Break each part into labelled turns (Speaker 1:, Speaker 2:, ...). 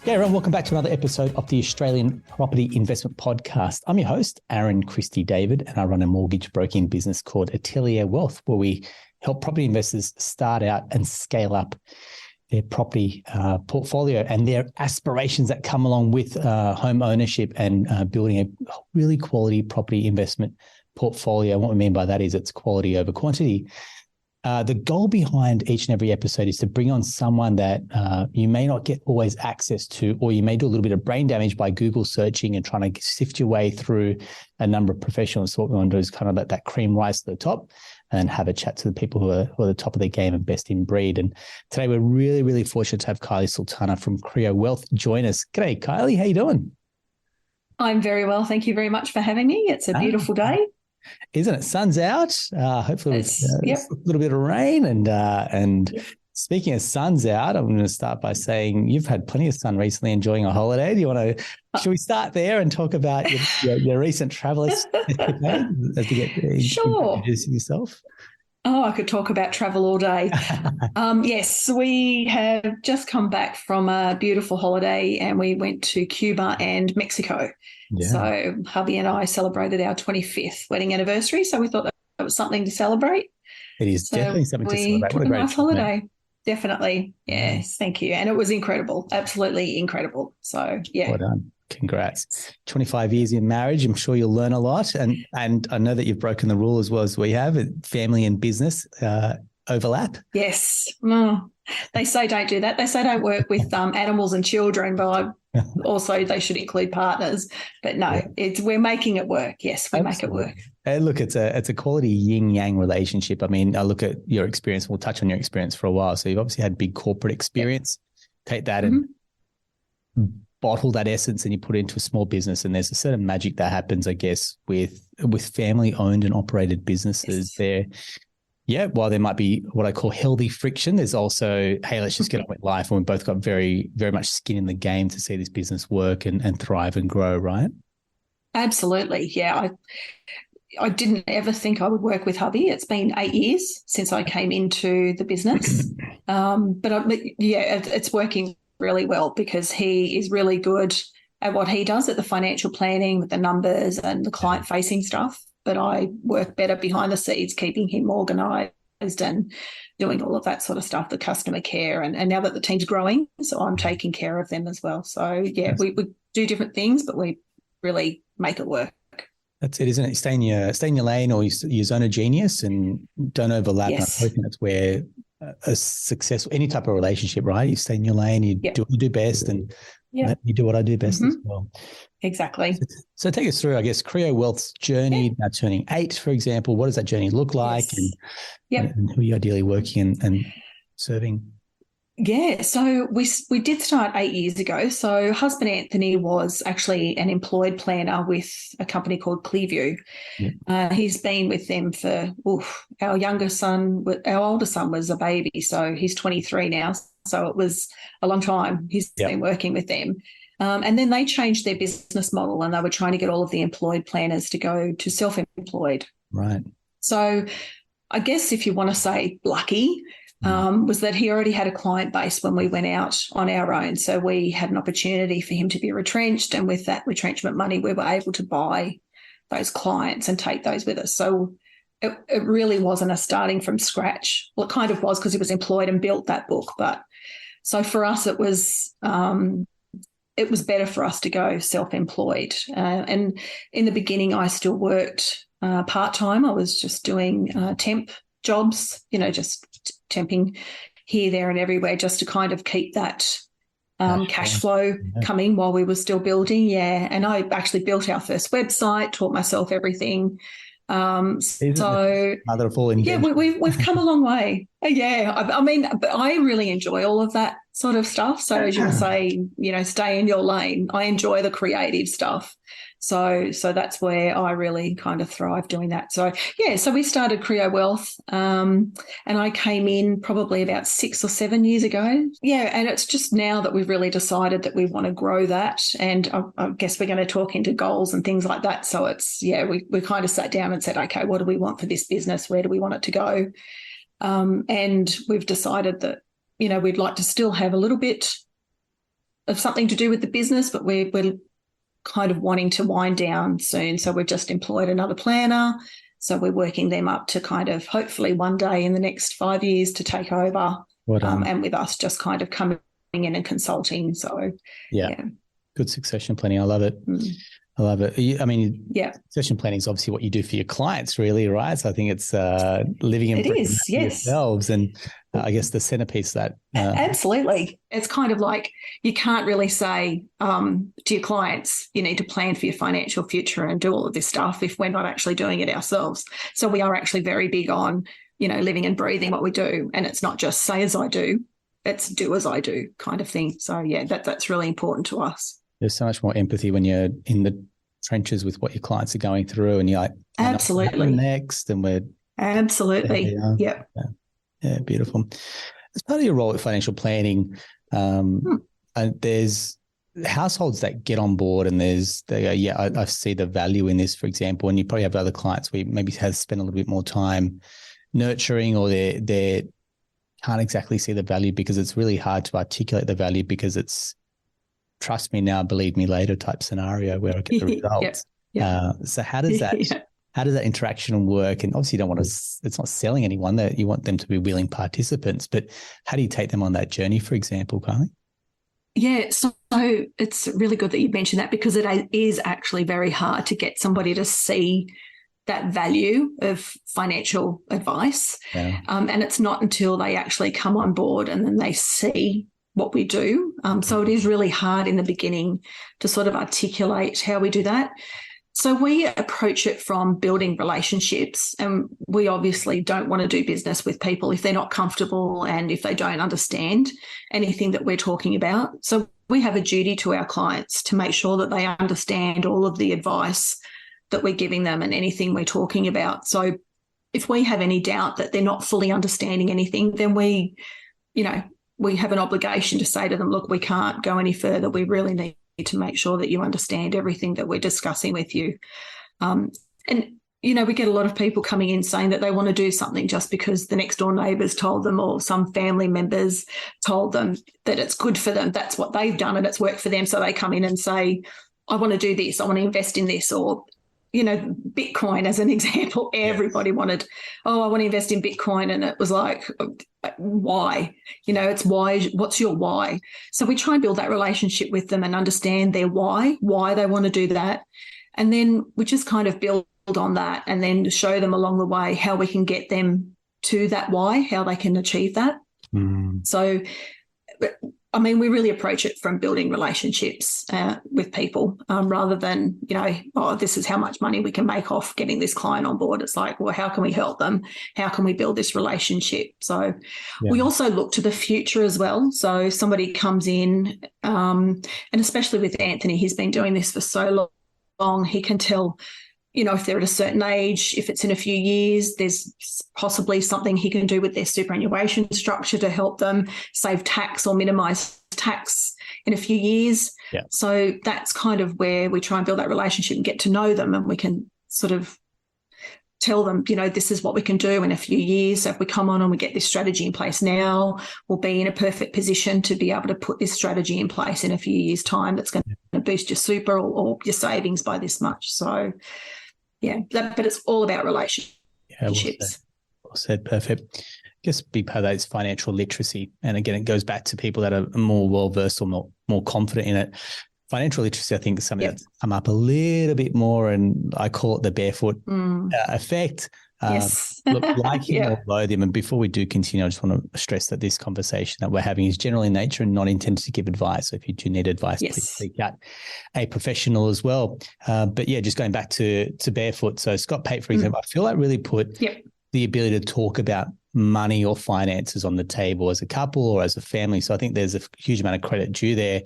Speaker 1: Yeah, everyone, welcome back to another episode of the Australian Property Investment Podcast. I'm your host, Aaron Christie-David, and I run a mortgage broking business called Creo Wealth, where we help property investors start out and scale up their property portfolio and their aspirations that come along with home ownership and building a really quality property investment portfolio. And what we mean by that is it's quality over quantity. The goal behind each and every episode is to bring on someone that you may not get always access to, or you may do a little bit of brain damage by Google searching and trying to sift your way through a number of professionals. So what we want to do is kind of let that cream rise to the top and have a chat to the people who are at the top of their game and best in breed. And today we're really, really fortunate to have Kylie Sultana from Creo Wealth join us. G'day, Kylie. How you doing?
Speaker 2: I'm very well. Thank you very much for having me. It's a beautiful day.
Speaker 1: Isn't it? Sun's out. Hopefully with a little bit of rain. And speaking of sun's out, I'm going to start by saying you've had plenty of sun recently enjoying a holiday. Do you want to, should we start there and talk about your recent travel as we get
Speaker 2: Sure.
Speaker 1: introduce yourself?
Speaker 2: Oh, I could talk about travel all day. Yes, we have just come back from a beautiful holiday and we went to Cuba and Mexico. Yeah. So hubby and I celebrated our 25th wedding anniversary. So we thought that was something to celebrate.
Speaker 1: It is definitely something to celebrate.
Speaker 2: What a nice holiday. Definitely. Yes, thank you. And it was incredible. Absolutely incredible. So, yeah.
Speaker 1: Well done. Congrats. 25 years in marriage. I'm sure you'll learn a lot. And I know that you've broken the rule as well as we have. Family and business overlap.
Speaker 2: Yes. They say don't do that. They say don't work with animals and children, but also they should include partners. But no, we're making it work. Yes, we make it work.
Speaker 1: And look, it's a quality yin-yang relationship. I mean, I look at your experience. We'll touch on your experience for a while. So you've obviously had big corporate experience. Take that and bottle that essence and you put it into a small business, and there's a certain magic that happens, I guess, with family owned and operated businesses. There, while there might be what I call healthy friction, there's also, hey, let's just get on with life, and we both got very, very much skin in the game to see this business work and thrive and grow, right?
Speaker 2: Absolutely, yeah. I didn't ever think I would work with hubby. It's been 8 years since I came into the business, it's working really well because he is really good at what he does, at the financial planning with the numbers and the client facing stuff. But I work better behind the scenes, keeping him organised and doing all of that sort of stuff, the customer care. And now that the team's growing, so I'm taking care of them as well. So, we do different things, but we really make it work.
Speaker 1: That's it, isn't it? Stay in your lane or your zone of genius and don't overlap.
Speaker 2: Yes.
Speaker 1: I think that's where a successful, any type of relationship, right? You stay in your lane, you do what you do best, and let me do what I do best as well.
Speaker 2: Exactly.
Speaker 1: So take us through, I guess, Creo Wealth's journey, now turning 8, for example. What does that journey look like?
Speaker 2: Yes.
Speaker 1: And who are you ideally working and serving?
Speaker 2: Yeah, so we did start 8 years ago. So husband Anthony was actually an employed planner with a company called Clearview. Yeah. He's been with them for our older son was a baby, so he's 23 now. So it was a long time he's been working with them. And then they changed their business model and they were trying to get all of the employed planners to go to self-employed.
Speaker 1: Right.
Speaker 2: So I guess if you want to say lucky, was that he already had a client base when we went out on our own. So we had an opportunity for him to be retrenched, and with that retrenchment money, we were able to buy those clients and take those with us. So it really wasn't a starting from scratch. Well, it kind of was because he was employed and built that book. But so for us, it was better for us to go self-employed. And in the beginning, I still worked part-time. I was just doing temp jobs, just temping here, there and everywhere just to kind of keep that cash flow coming while we were still building. Yeah. And I actually built our first website, taught myself everything. So
Speaker 1: mother of all inventions.
Speaker 2: we've come a long way. Yeah. I mean, but I really enjoy all of that sort of stuff. So as you were saying, stay in your lane. I enjoy the creative stuff. So that's where I really kind of thrive doing that. So we started Creo Wealth, and I came in probably about 6 or 7 years ago. Yeah, and it's just now that we've really decided that we want to grow that, and I guess we're going to talk into goals and things like that. So it's we kind of sat down and said, okay, what do we want for this business? Where do we want it to go? And we've decided that we'd like to still have a little bit of something to do with the business, but we're kind of wanting to wind down soon. So we've just employed another planner. So we're working them up to kind of hopefully one day in the next 5 years to take over. And with us just kind of coming in and consulting. So,
Speaker 1: yeah. Good succession planning. I love it. I love it. I mean, succession planning is obviously what you do for your clients, really, right? So I think it's living and breathing yourselves, and I guess the centerpiece of that.
Speaker 2: Absolutely. It's kind of like you can't really say to your clients, you need to plan for your financial future and do all of this stuff if we're not actually doing it ourselves. So we are actually very big on, living and breathing what we do. And it's not just say as I do, it's do as I do kind of thing. So, that's really important to us. There's
Speaker 1: so much more empathy when you're in the trenches with what your clients are going through, and you're like,
Speaker 2: absolutely
Speaker 1: next, and we're
Speaker 2: absolutely,
Speaker 1: yeah, beautiful. As part of your role with financial planning, and there's households that get on board, and they go, I see the value in this, for example, and you probably have other clients where maybe has spent a little bit more time nurturing, or they can't exactly see the value because it's really hard to articulate the value because it's trust me now, believe me later type scenario where I get the results. So how does that how does that interaction work? And obviously you don't want to, it's not selling anyone, that you want them to be willing participants, but how do you take them on that journey, for example, Kylie?
Speaker 2: Yeah, so it's really good that you mentioned that, because it is actually very hard to get somebody to see that value of financial advice. And it's not until they actually come on board and then they see what we do. So it is really hard in the beginning to sort of articulate how we do that. So we approach it from building relationships, and we obviously don't want to do business with people if they're not comfortable and if they don't understand anything that we're talking about. So we have a duty to our clients to make sure that they understand all of the advice that we're giving them and anything we're talking about. So if we have any doubt that they're not fully understanding anything, then we have an obligation to say to them, look, we can't go any further. We really need to make sure that you understand everything that we're discussing with you. We get a lot of people coming in saying that they want to do something just because the next door neighbours told them, or some family members told them that it's good for them. That's what they've done and it's worked for them. So they come in and say, I want to do this. I want to invest in this. Or Bitcoin as an example, everybody wanted, I want to invest in Bitcoin. And it was like, why? It's why, what's your why? So we try and build that relationship with them and understand their why they want to do that. And then we just kind of build on that and then show them along the way how we can get them to that why, how they can achieve that. So we really approach it from building relationships with people rather than, this is how much money we can make off getting this client on board. It's like, well, how can we help them? How can we build this relationship? So we also look to the future as well. So somebody comes in, and especially with Anthony, he's been doing this for so long, he can tell, if they're at a certain age, if it's in a few years, there's possibly something he can do with their superannuation structure to help them save tax or minimise tax in a few years. So that's kind of where we try and build that relationship and get to know them, and we can sort of tell them, this is what we can do in a few years. So if we come on and we get this strategy in place now, we'll be in a perfect position to be able to put this strategy in place in a few years' time that's going to boost your super or your savings by this much. So but it's all about relationships.
Speaker 1: Well said. Perfect. I guess a big part of that is financial literacy. And again, it goes back to people that are more well-versed or more confident in it. Financial literacy, I think, is something that's come up a little bit more, and I call it the Barefoot Effect. Look, like him or loathe him. And before we do continue, I just want to stress that this conversation that we're having is general in nature and not intended to give advice. So if you do need advice, please seek out a professional as well. But just going back to Barefoot. So Scott Pate, for example, I feel like really put the ability to talk about money or finances on the table as a couple or as a family. So I think there's a huge amount of credit due there.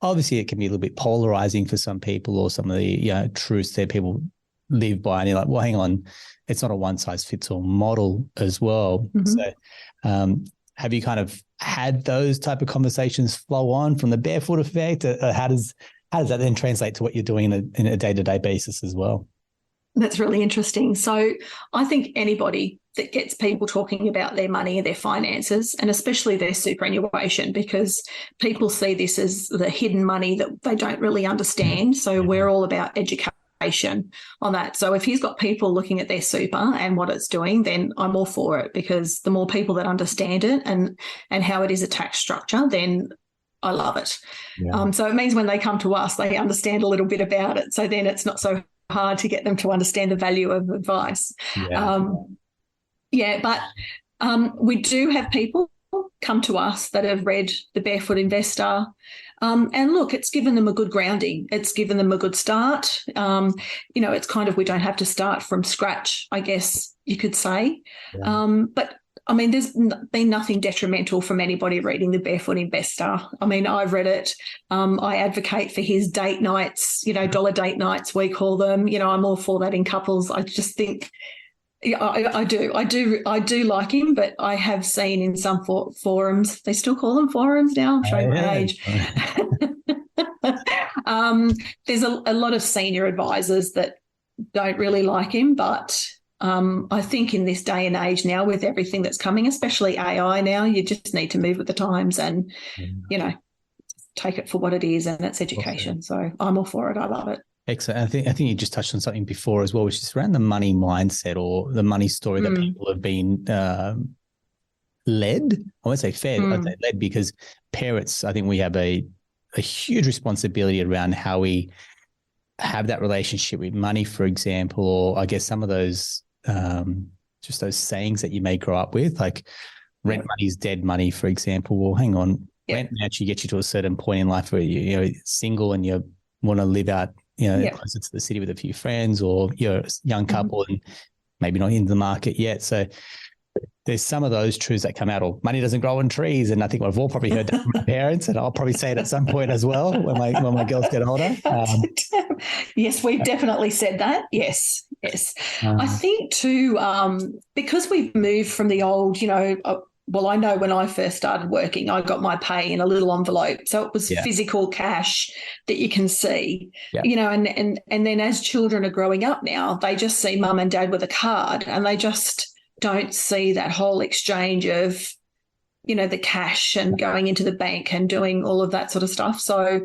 Speaker 1: Obviously, it can be a little bit polarizing for some people, or some of the truths that people live by. And you're like, well, hang on, it's not a one-size-fits-all model as well. So have you kind of had those type of conversations flow on from the Barefoot Effect? How does that then translate to what you're doing in a day-to-day basis as well?
Speaker 2: That's really interesting. So I think anybody that gets people talking about their money and their finances, and especially their superannuation, because people see this as the hidden money that they don't really understand. So we're all about education on that. So if he's got people looking at their super and what it's doing, then I'm all for it, because the more people that understand it and how it is a tax structure, then I love it.
Speaker 1: Yeah.
Speaker 2: So it means when they come to us, they understand a little bit about it. So then it's not so hard to get them to understand the value of advice. But we do have people come to us that have read the Barefoot Investor. And look, it's given them a good grounding. It's given them a good start. It's kind of, we don't have to start from scratch, I guess you could say.
Speaker 1: Yeah.
Speaker 2: But I mean, there's been nothing detrimental from anybody reading the Barefoot Investor. I mean, I've read it. I advocate for his date nights, dollar date nights, we call them. I'm all for that in couples. I just think, I do like him, but I have seen in some forums, they still call them forums now, I'm showing my age. There's a lot of senior advisors that don't really like him, but I think in this day and age now, with everything that's coming, especially AI now, you just need to move with the times and, take it for what it is, and it's education. So I'm all for it. I love it.
Speaker 1: Excellent. I think you just touched on something before as well, which is around the money mindset or the money story that people have been led. I won't say fed, I'd say led, because parents, I think we have a huge responsibility around how we have that relationship with money, for example, or I guess some of those just those sayings that you may grow up with, like rent money is dead money, for example. Well, hang on, rent actually gets you to a certain point in life where you're single and you want to live out, closer to the city with a few friends, or you're a young couple and maybe not in the market yet. So there's some of those truths that come out, or money doesn't grow on trees. And I think we've all probably heard that from our parents, and I'll probably say it at some point as well when my girls get older.
Speaker 2: Yes, we've definitely said that. Yes. I think too, because we've moved from the old, well, I know when I first started working, I got my pay in a little envelope. So it was physical cash that you can see, and then as children are growing up now, they just see mum and dad with a card, and they just don't see that whole exchange of, the cash and going into the bank and doing all of that sort of stuff. So,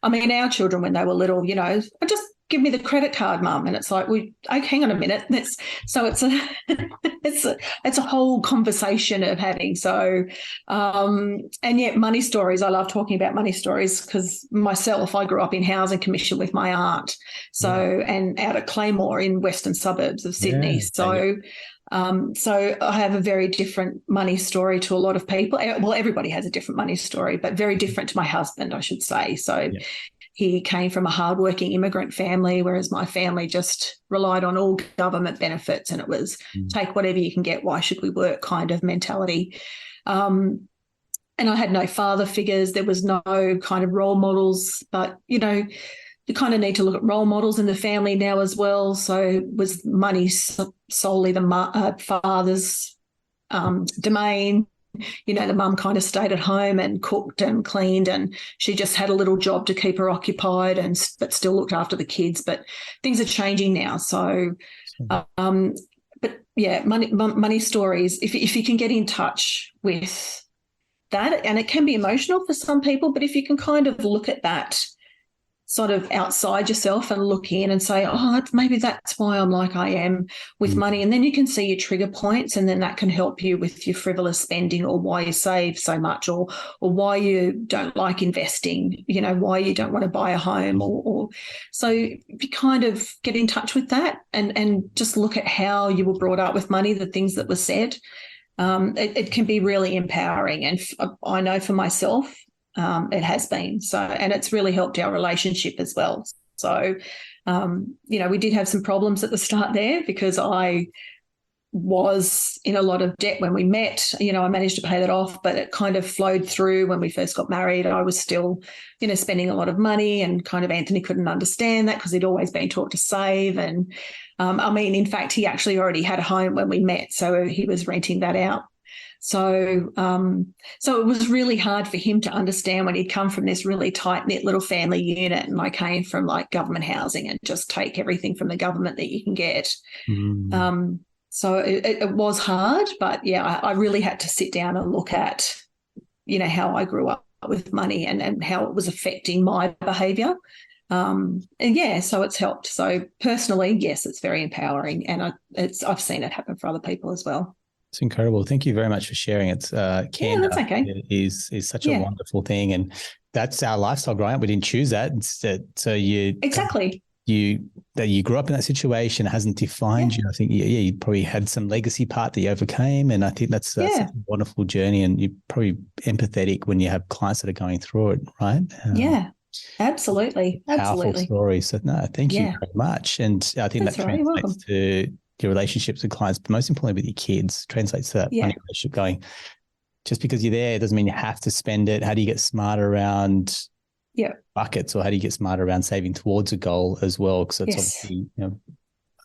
Speaker 2: I mean, our children, when they were little, just give me the credit card, mum. And it's like, hang on a minute. It's a whole conversation of having. So, and yet money stories, I love talking about money stories, because myself, I grew up in housing commission with my aunt. So, and out at Claymore in western suburbs of Sydney. So I have a very different money story to a lot of people. Well, everybody has a different money story, but very different to my husband, I should say. So he came from a hardworking immigrant family, whereas my family just relied on all government benefits, and it was take whatever you can get, why should we work kind of mentality. And I had no father figures. There was no kind of role models, but, you kind of need to look at role models in the family now as well. So was money solely the father's domain? The mum kind of stayed at home and cooked and cleaned, and she just had a little job to keep her occupied, but still looked after the kids. But things are changing now. So, money stories, if you can get in touch with that, and it can be emotional for some people, but if you can kind of look at that sort of outside yourself and look in and say, maybe that's why I'm like I am with money. And then you can see your trigger points, and then that can help you with your frivolous spending, or why you save so much, or why you don't like investing, why you don't want to buy a home. Or so if you kind of get in touch with that and just look at how you were brought up with money, the things that were said, it can be really empowering. And I know for myself, it has been so, and it's really helped our relationship as well. So, we did have some problems at the start there, because I was in a lot of debt when we met. I managed to pay that off, but it kind of flowed through when we first got married. I was still, spending a lot of money, and kind of Anthony couldn't understand that, because he'd always been taught to save. And in fact, he actually already had a home when we met, so he was renting that out. So so it was really hard for him to understand when he'd come from this really tight-knit little family unit, and I came from like government housing and just take everything from the government that you can get. So it was hard, but yeah, I really had to sit down and look at, how I grew up with money and how it was affecting my behaviour. And yeah, so it's helped. So personally, yes, it's very empowering, and I've seen it happen for other people as well.
Speaker 1: It's incredible. Thank you very much for sharing. It's candor
Speaker 2: that's okay.
Speaker 1: is such a wonderful thing, and that's our lifestyle growing up. We didn't choose that. So you
Speaker 2: exactly
Speaker 1: that you grew up in that situation hasn't defined you. I think you probably had some legacy part that you overcame, and I think that's such a wonderful journey. And you're probably empathetic when you have clients that are going through it, right?
Speaker 2: Absolutely.
Speaker 1: Powerful story. So no, thank you very much. And I think that translates to your relationships with clients, but most importantly with your kids, translates to that money relationship going. Just because you're there doesn't mean you have to spend it. How do you get smarter around buckets, or how do you get smarter around saving towards a goal as well? Because it's obviously,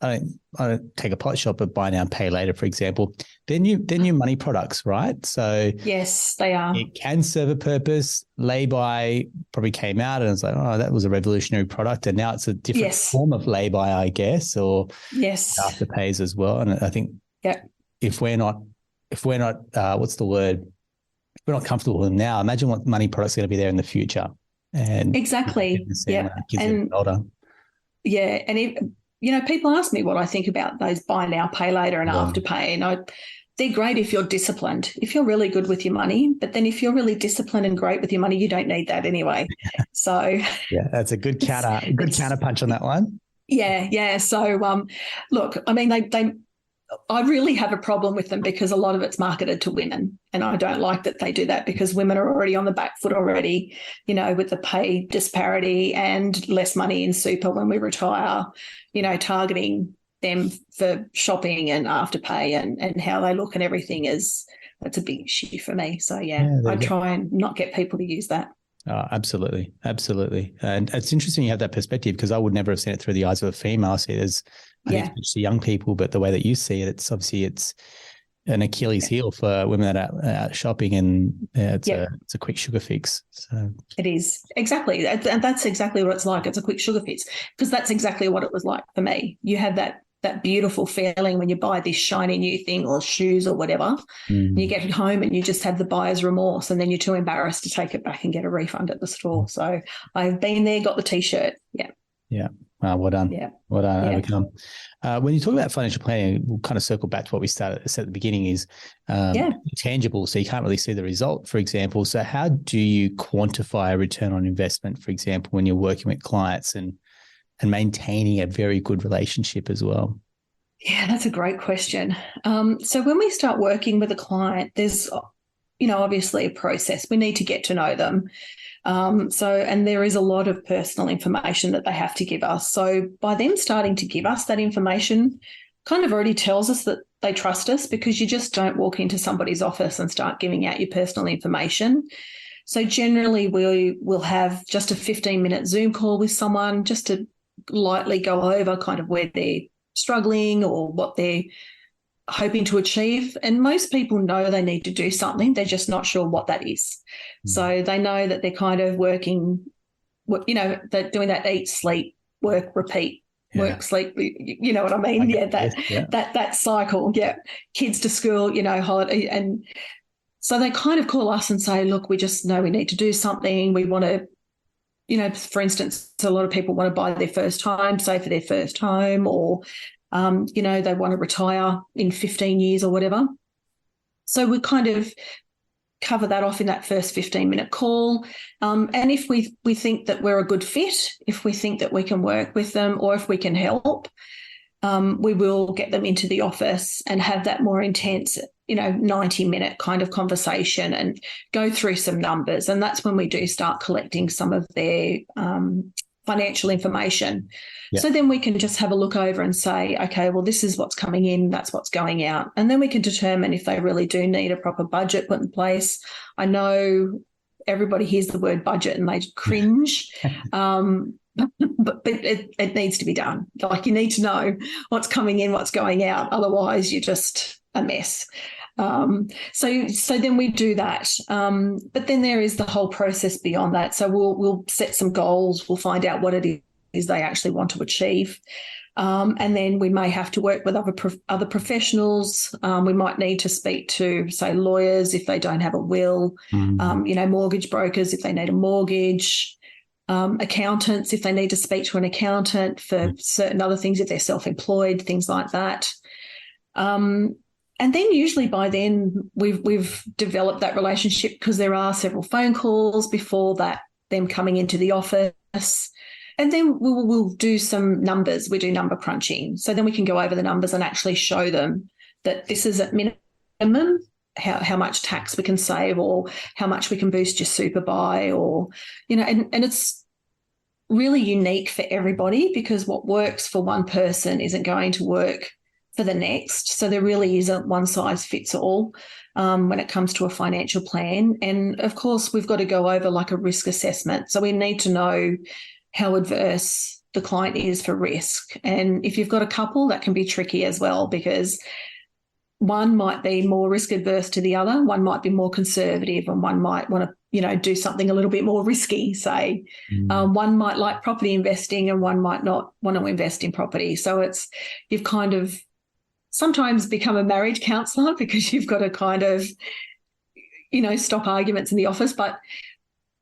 Speaker 1: I don't take a pot shop, but buy now, pay later, for example. They're new money products, right? So
Speaker 2: yes, they are.
Speaker 1: It can serve a purpose. Lay-by probably came out and it's like, oh, that was a revolutionary product, and now it's a different form of lay-by, I guess, or afterpays as well. And I think if we're not what's the word? If we're not comfortable with them now, imagine what money products are going to be there in the future. And
Speaker 2: exactly,
Speaker 1: and older.
Speaker 2: And people ask me what I think about those buy now, pay later and afterpay, and they're great if you're disciplined, if you're really good with your money. But then if you're really disciplined and great with your money, you don't need that anyway. So
Speaker 1: that's a good counter punch on that one.
Speaker 2: Yeah. So look, I mean, I really have a problem with them because a lot of it's marketed to women, and I don't like that they do that, because women are already on the back foot already, with the pay disparity and less money in super when we retire, targeting them for shopping and afterpay and how they look and everything that's a big issue for me. So I try and not get people to use that.
Speaker 1: Oh, absolutely. Absolutely. And it's interesting you have that perspective, because I would never have seen it through the eyes of a female. I see it as, I think it's young people, but the way that you see it, it's obviously it's an Achilles heel for women that are out shopping, and it's a quick sugar fix. So
Speaker 2: it is. Exactly. And that's exactly what it's like. It's a quick sugar fix, because that's exactly what it was like for me. You have that beautiful feeling when you buy this shiny new thing or shoes or whatever, and you get it home and you just have the buyer's remorse, and then you're too embarrassed to take it back and get a refund at the store. So I've been there, got the T-shirt. Yeah.
Speaker 1: Well done. Yeah. Well done. Overcome. When you talk about financial planning, we'll kind of circle back to what we said at the beginning is tangible. So you can't really see the result, for example. So how do you quantify a return on investment, for example, when you're working with clients and maintaining a very good relationship as well?
Speaker 2: Yeah, that's a great question. So when we start working with a client, there's, obviously a process. We need to get to know them. And there is a lot of personal information that they have to give us. So by them starting to give us that information kind of already tells us that they trust us, because you just don't walk into somebody's office and start giving out your personal information. So generally we will have just a 15-minute Zoom call with someone just to lightly go over kind of where they're struggling or what they're hoping to achieve. And most people know they need to do something. They're just not sure what that is. So they know that they're kind of working, they're doing that eat, sleep, work, repeat, work, sleep, you know what I mean? That cycle. Yeah. Kids to school, holiday. And so they kind of call us and say, look, we just know we need to do something. We want to, for instance, a lot of people want to buy their first home, save for their first home, or, they want to retire in 15 years or whatever. So we kind of cover that off in that first 15-minute call. And if we think that we're a good fit, if we think that we can work with them, or if we can help, we will get them into the office and have that more intense 90-minute kind of conversation and go through some numbers. And that's when we do start collecting some of their financial information. So then we can just have a look over and say, okay, well, this is what's coming in, that's what's going out. And then we can determine if they really do need a proper budget put in place. I know everybody hears the word budget and they cringe, but it needs to be done. Like, you need to know what's coming in, what's going out. Otherwise, you're just a mess. So then we do that. But then there is the whole process beyond that. So we'll set some goals. We'll find out what it is they actually want to achieve. And then we may have to work with other professionals. We might need to speak to, say, lawyers if they don't have a will, mortgage brokers if they need a mortgage, accountants if they need to speak to an accountant for certain other things if they're self-employed, things like that. And then usually by then we've developed that relationship because there are several phone calls before that, them coming into the office. And then we'll do some numbers. We do number crunching. So then we can go over the numbers and actually show them that this is at minimum, how much tax we can save or how much we can boost your super by, or, and it's really unique for everybody because what works for one person isn't going to work for the next. So there really isn't one size fits all when it comes to a financial plan. And of course, we've got to go over like a risk assessment. So we need to know how adverse the client is for risk. And if you've got a couple, that can be tricky as well because one might be more risk adverse to the other, one might be more conservative, and one might want to, do something a little bit more risky, say. One might like property investing and one might not want to invest in property. So you've kind of sometimes become a marriage counsellor because you've got to kind of, stop arguments in the office. But,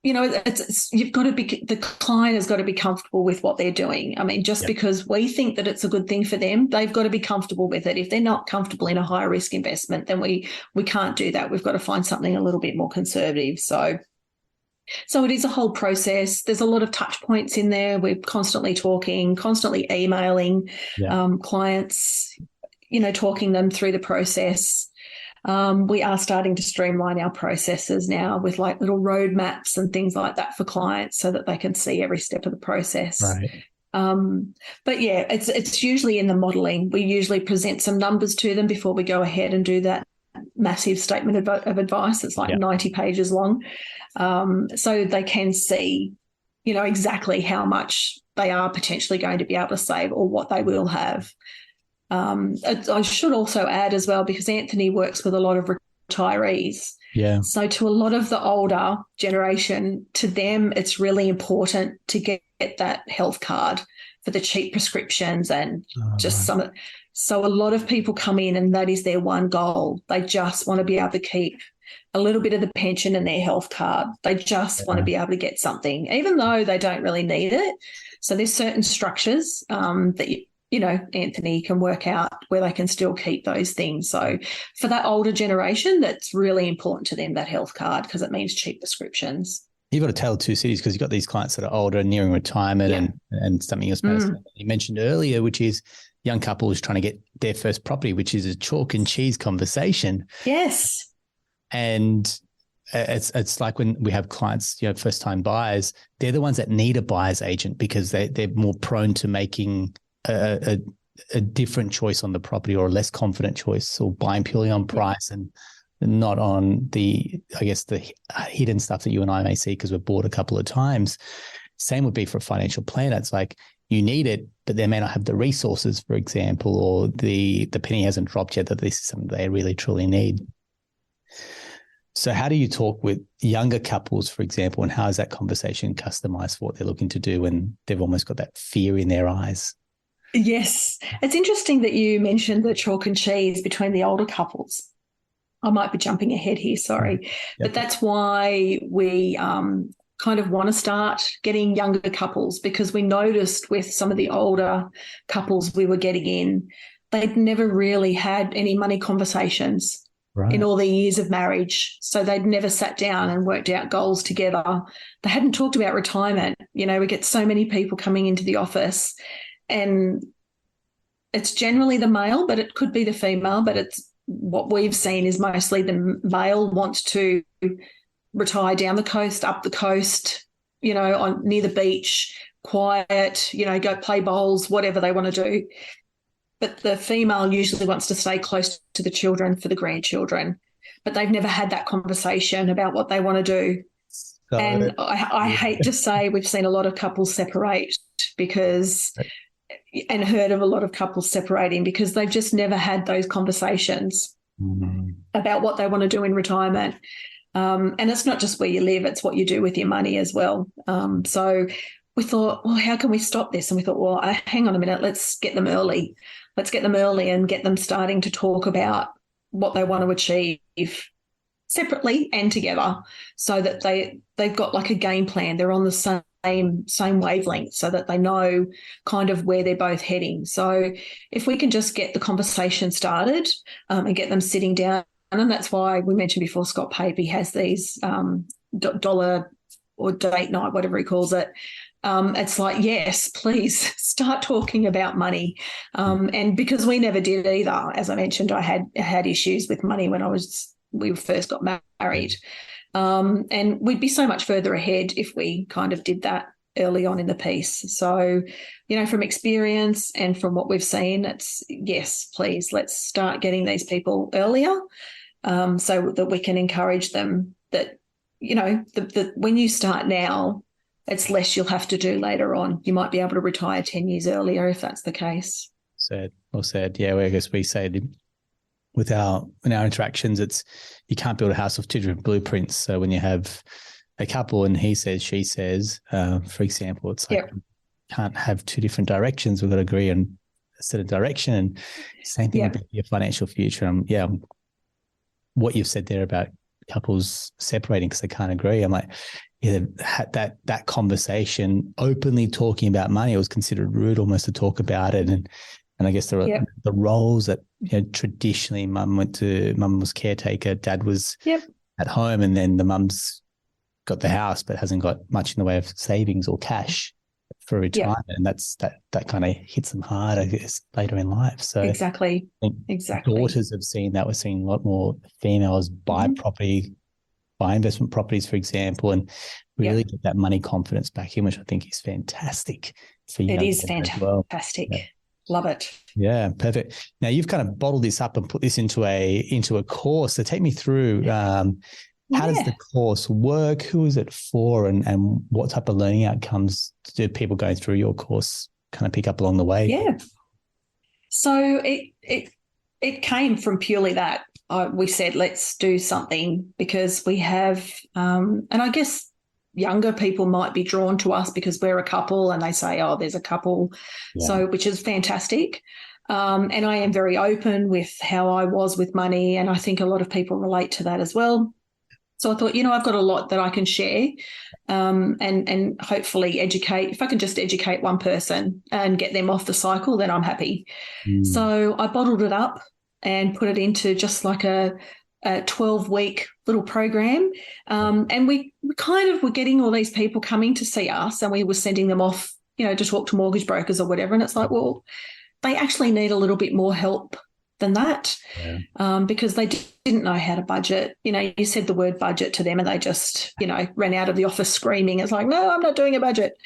Speaker 2: you've got to the client has got to be comfortable with what they're doing. I mean, just because we think that it's a good thing for them, they've got to be comfortable with it. If they're not comfortable in a high risk investment, then we can't do that. We've got to find something a little bit more conservative. So it is a whole process. There's a lot of touch points in there. We're constantly talking, constantly emailing clients, talking them through the process. We are starting to streamline our processes now with like little roadmaps and things like that for clients so that they can see every step of the process.
Speaker 1: Right.
Speaker 2: But yeah, it's usually in the modelling. We usually present some numbers to them before we go ahead and do that massive statement of advice. It's like 90 pages long. So they can see, exactly how much they are potentially going to be able to save or what they will have. I should also add as well, because Anthony works with a lot of retirees.
Speaker 1: Yeah.
Speaker 2: So to a lot of the older generation, to them, it's really important to get that health card for the cheap prescriptions and some. So a lot of people come in and that is their one goal. They just want to be able to keep a little bit of the pension in their health card. They just want to be able to get something, even though they don't really need it. So there's certain structures that Anthony can work out where they can still keep those things. So for that older generation, that's really important to them, that health card, because it means cheap prescriptions.
Speaker 1: You've got a tale of two cities because you've got these clients that are older, nearing retirement and something else you mentioned earlier, which is young couples trying to get their first property, which is a chalk and cheese conversation.
Speaker 2: Yes.
Speaker 1: And it's like when we have clients, first-time buyers, they're the ones that need a buyer's agent because they're more prone to making a different choice on the property or a less confident choice, or buying purely on price and not on the hidden stuff that you and I may see because we're bored a couple of times. Same would be for a financial planner. It's like you need it, but they may not have the resources, for example, or the penny hasn't dropped yet that this is something they really truly need. So how do you talk with younger couples, for example, and how is that conversation customized for what they're looking to do when they've almost got that fear in their eyes?
Speaker 2: Yes. It's interesting that you mentioned the chalk and cheese between the older couples. I might be jumping ahead here, sorry. Yep. But that's why we kind of want to start getting younger couples, because we noticed with some of the older couples we were getting in, they'd never really had any money conversations in all their years of marriage. So they'd never sat down and worked out goals together. They hadn't talked about retirement. We get so many people coming into the office, and it's generally the male, but it could be the female, but it's what we've seen is mostly the male wants to retire down the coast, up the coast, on near the beach, quiet, go play bowls, whatever they want to do. But the female usually wants to stay close to the children for the grandchildren, but they've never had that conversation about what they want to do. And I hate to say we've seen a lot of couples separate and heard of a lot of couples separating because they've just never had those conversations.
Speaker 1: Mm-hmm.
Speaker 2: about what they want to do in retirement. And it's not just where you live, it's what you do with your money as well. So we thought, well, how can we stop this? And we thought, well, hang on a minute, let's get them early. Let's get them early and get them starting to talk about what they want to achieve separately and together, so that they've got like a game plan. They're on the same wavelength, so that they know kind of where they're both heading. So if we can just get the conversation started and get them sitting down, and that's why we mentioned before, Scott Pape has these dollar or date night, whatever he calls it. It's like, yes, please start talking about money. And because we never did either, as I mentioned, I had issues with money when we first got married. And we'd be so much further ahead if we kind of did that early on in the piece. So, from experience and from what we've seen, it's yes, please, let's start getting these people earlier, so that we can encourage them that, when you start now, it's less you'll have to do later on. You might be able to retire 10 years earlier if that's the case.
Speaker 1: Well said. Yeah, well, I guess we say in our interactions, it's you can't build a house with two different blueprints. So when you have a couple and he says, she says, for example, it's like you can't have two different directions. We've got to agree on a set of direction. And same thing about your financial future. What you've said there about couples separating because they can't agree. I'm like, that conversation, openly talking about money, it was considered rude almost to talk about it. And I guess there are the roles that traditionally mum was caretaker, dad was at home, and then the mum's got the house but hasn't got much in the way of savings or cash for retirement. And that kind of hits them hard, I guess, later in life. So
Speaker 2: exactly.
Speaker 1: Daughters have seen that. We're seeing a lot more females buy property, buy investment properties, for example, and really get that money confidence back in, which I think is fantastic for you. It is
Speaker 2: fantastic.
Speaker 1: Well.
Speaker 2: Love it.
Speaker 1: Yeah, perfect. Now you've kind of bottled this up and put this into a course. So take me through how does the course work? Who is it for, and what type of learning outcomes do people going through your course kind of pick up along the way?
Speaker 2: Yeah. So it came from purely that. We said, let's do something because we have, and I guess younger people might be drawn to us because we're a couple and they say, oh, there's a couple. So, which is fantastic. And I am very open with how I was with money. And I think a lot of people relate to that as well. So I thought, I've got a lot that I can share and hopefully educate. If I can just educate one person and get them off the cycle, then I'm happy. So I bottled it up and put it into just like a 12-week little program. And we kind of were getting all these people coming to see us, and we were sending them off, to talk to mortgage brokers or whatever. And it's like, well, they actually need a little bit more help than that because they didn't know how to budget. You said the word budget to them and they just, ran out of the office screaming. It's like, no, I'm not doing a budget.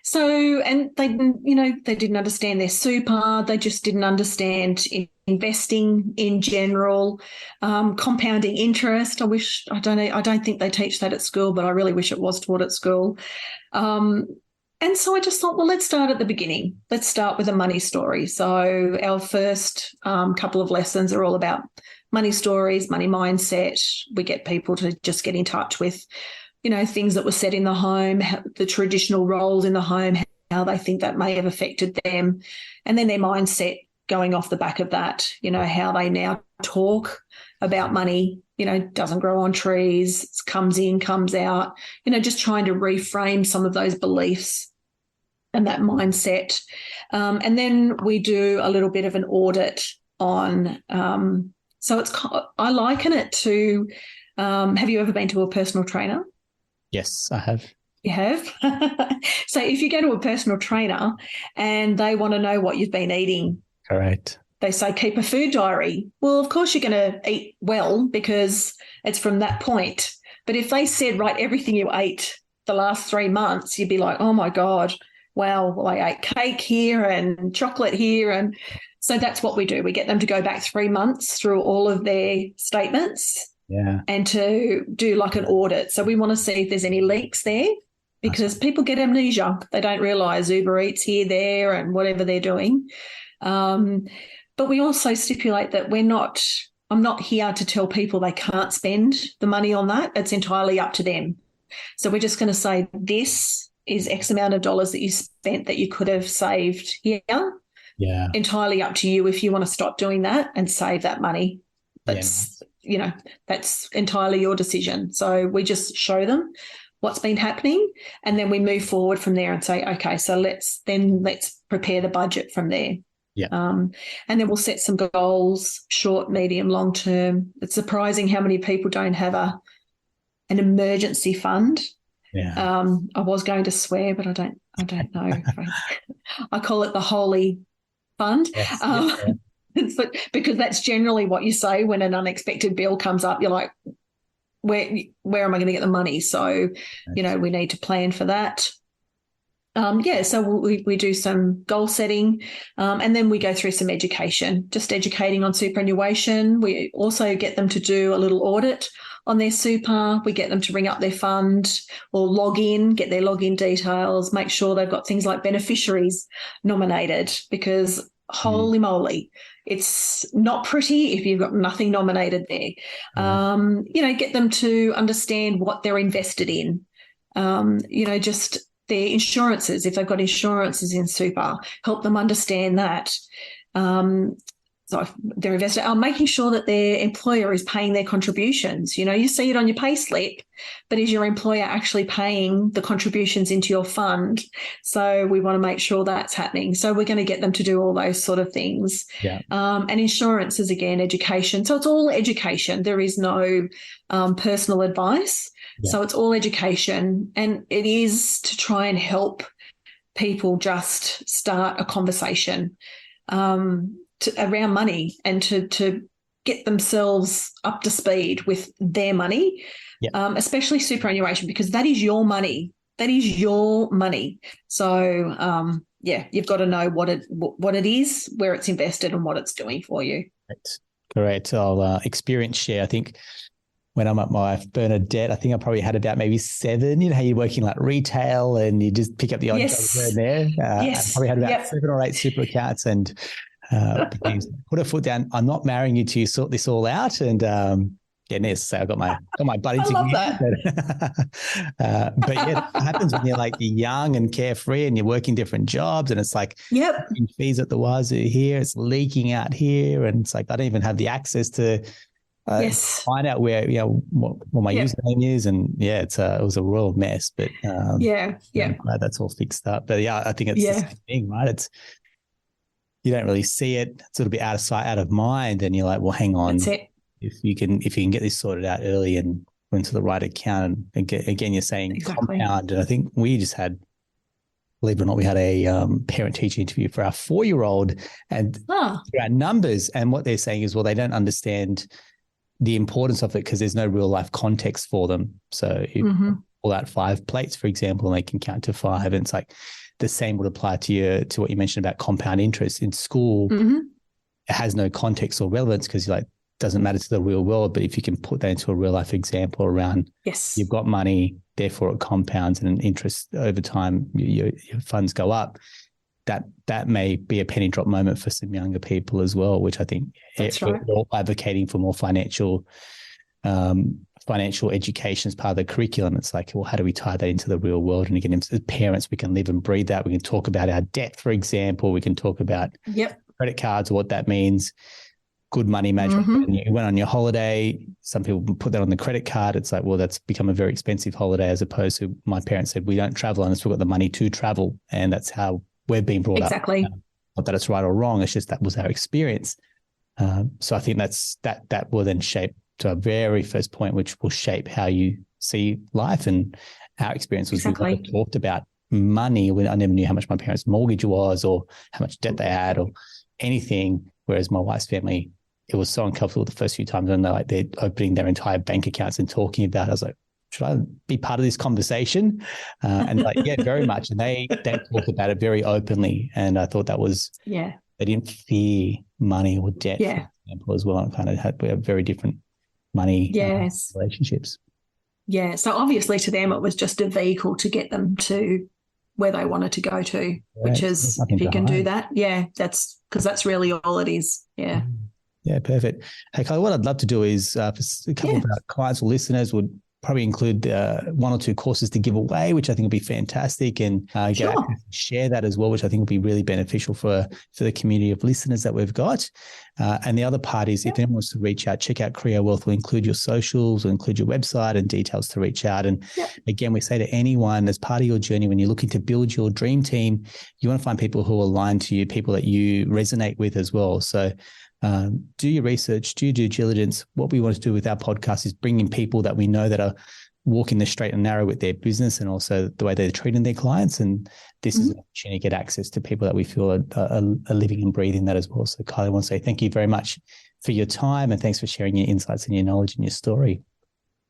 Speaker 2: So, and they didn't understand their super. They just didn't understand investing in general, compounding interest. I don't think they teach that at school, but I really wish it was taught at school. And so I just thought, well, let's start at the beginning. Let's start with a money story. So our first couple of lessons are all about money stories, money mindset. We get people to just get in touch with, things that were said in the home, the traditional roles in the home, how they think that may have affected them, and then their mindset going off the back of that, how they now talk about money, doesn't grow on trees, comes in, comes out, just trying to reframe some of those beliefs and that mindset. And then we do a little bit of an audit on, so I liken it to, have you ever been to a personal trainer?
Speaker 1: Yes, I have.
Speaker 2: You have? So if you go to a personal trainer and they want to know what you've been eating.
Speaker 1: Correct.
Speaker 2: They say keep a food diary. Well, of course you're going to eat well because it's from that point. But if they said, write everything you ate the last 3 months, you'd be like, oh, my God, wow, well, I ate cake here and chocolate here. And so that's what we do. We get them to go back 3 months through all of their statements and to do like an audit. So we want to see if there's any leaks there because people get amnesia. They don't realise Uber Eats here, there and whatever they're doing. But we also stipulate that I'm not here to tell people they can't spend the money on that. It's entirely up to them. So we're just going to say this is X amount of dollars that you spent that you could have saved here.
Speaker 1: Yeah.
Speaker 2: Entirely up to you if you want to stop doing that and save that money. That's entirely your decision. So we just show them what's been happening, and then we move forward from there and say, okay, so let's prepare the budget from there.
Speaker 1: Yeah.
Speaker 2: And then we'll set some goals, short, medium, long term. It's surprising how many people don't have an emergency fund.
Speaker 1: Yeah.
Speaker 2: I was going to swear, but I don't know. I call it the holy fund.
Speaker 1: Yes.
Speaker 2: Because that's generally what you say when an unexpected bill comes up. You're like, where am I going to get the money? So, we need to plan for that. So we do some goal setting, and then we go through some education, just educating on superannuation. We also get them to do a little audit on their super. We get them to ring up their fund or get their login details, make sure they've got things like beneficiaries nominated, because holy moly, it's not pretty if you've got nothing nominated there. Get them to understand what they're invested in, just their insurances, if they've got insurances in super, help them understand that. So if they're invested, making sure that their employer is paying their contributions. You see it on your pay slip, but is your employer actually paying the contributions into your fund? So we want to make sure that's happening. So we're going to get them to do all those sort of things.
Speaker 1: Yeah.
Speaker 2: And insurance is, again, education. So it's all education. There is no personal advice. Yeah. So it's all education, and it is to try and help people just start a conversation around money and to get themselves up to speed with their money, especially superannuation, because that is your money. That is your money. So, you've got to know what it is, where it's invested, and what it's doing for you.
Speaker 1: Correct. I'll experience share. I think when I'm at my Bernadette, I think I probably had about maybe 7. You know how you're working like retail and you just pick up the odd job here and there.
Speaker 2: Yes.
Speaker 1: I probably had about 7 or 8 super accounts, and put a foot down. I'm not marrying you till you sort this all out. And so I got my buddy to
Speaker 2: love that.
Speaker 1: but yeah, it happens when you're like young and carefree and you're working different jobs, and it's like fees at the wazoo here, it's leaking out here, and it's like I don't even have the access to find out where what my username is, and it was a real mess. But I'm glad that's all fixed up. But I think it's the same thing, right? It's you don't really see it; it's a little bit out of sight, out of mind, and you're like, well, hang on.
Speaker 2: That's it.
Speaker 1: If you can get this sorted out early and go into the right account, and again, you're saying compound, and I think we just had, believe it or not, we had a parent-teacher interview for our 4-year-old, and our numbers, and what they're saying is, well, they don't understand the importance of it because there's no real life context for them. So if you pull out 5 plates, for example, and they can count to 5, and it's like the same would apply to what you mentioned about compound interest in school. It has no context or relevance because you're like, doesn't matter to the real world. But if you can put that into a real life example around, you've got money, therefore it compounds, and interest over time, your funds go up. That may be a penny drop moment for some younger people as well, which I think we're all advocating for more financial education as part of the curriculum. It's like, well, how do we tie that into the real world? And again, as parents, we can live and breathe that. We can talk about our debt, for example. We can talk about credit cards, what that means, good money management. And you went on your holiday. Some people put that on the credit card. It's like, well, that's become a very expensive holiday, as opposed to my parents said, we don't travel unless we've got the money to travel. And that's how we've been brought up.
Speaker 2: Exactly.
Speaker 1: Not that it's right or wrong. It's just that was our experience. So I think that will then shape to our very first point, which will shape how you see life. And our experience was we never talked about money. I never knew how much my parents' mortgage was or how much debt they had or anything. Whereas my wife's family, it was so uncomfortable the first few times, and they're opening their entire bank accounts and talking about it. I was like, should I be part of this conversation? And like, yeah, very much. And they talked about it very openly. And I thought that was, they didn't fear money or debt, for example, as well. And kind of we have very different money relationships.
Speaker 2: Yeah. So obviously to them, it was just a vehicle to get them to where they wanted to go to, which is, if you can do that, that's because that's really all it is. Yeah.
Speaker 1: Yeah, perfect. Hey, Kylie, what I'd love to do is for a couple of our clients or listeners would probably include 1 or 2 courses to give away, which I think would be fantastic, and share that as well, which I think would be really beneficial for the community of listeners that we've got. And the other part is if anyone wants to reach out, check out Creo Wealth. We'll include your socials, we'll include your website and details to reach out. And again, we say to anyone as part of your journey, when you're looking to build your dream team, you want to find people who are aligned to you, people that you resonate with as well. So do your research, do your due diligence. What we want to do with our podcast is bring in people that we know that are walking the straight and narrow with their business and also the way they're treating their clients. And this is an opportunity to get access to people that we feel are living and breathing that as well. So Kylie, I want to say thank you very much for your time and thanks for sharing your insights and your knowledge and your story.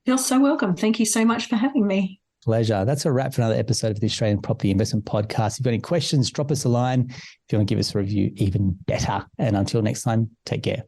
Speaker 2: You're so welcome. Thank you so much for having me.
Speaker 1: Pleasure. That's a wrap for another episode of the Australian Property Investment Podcast. If you've got any questions, drop us a line. If you want to give us a review, even better. And until next time, take care.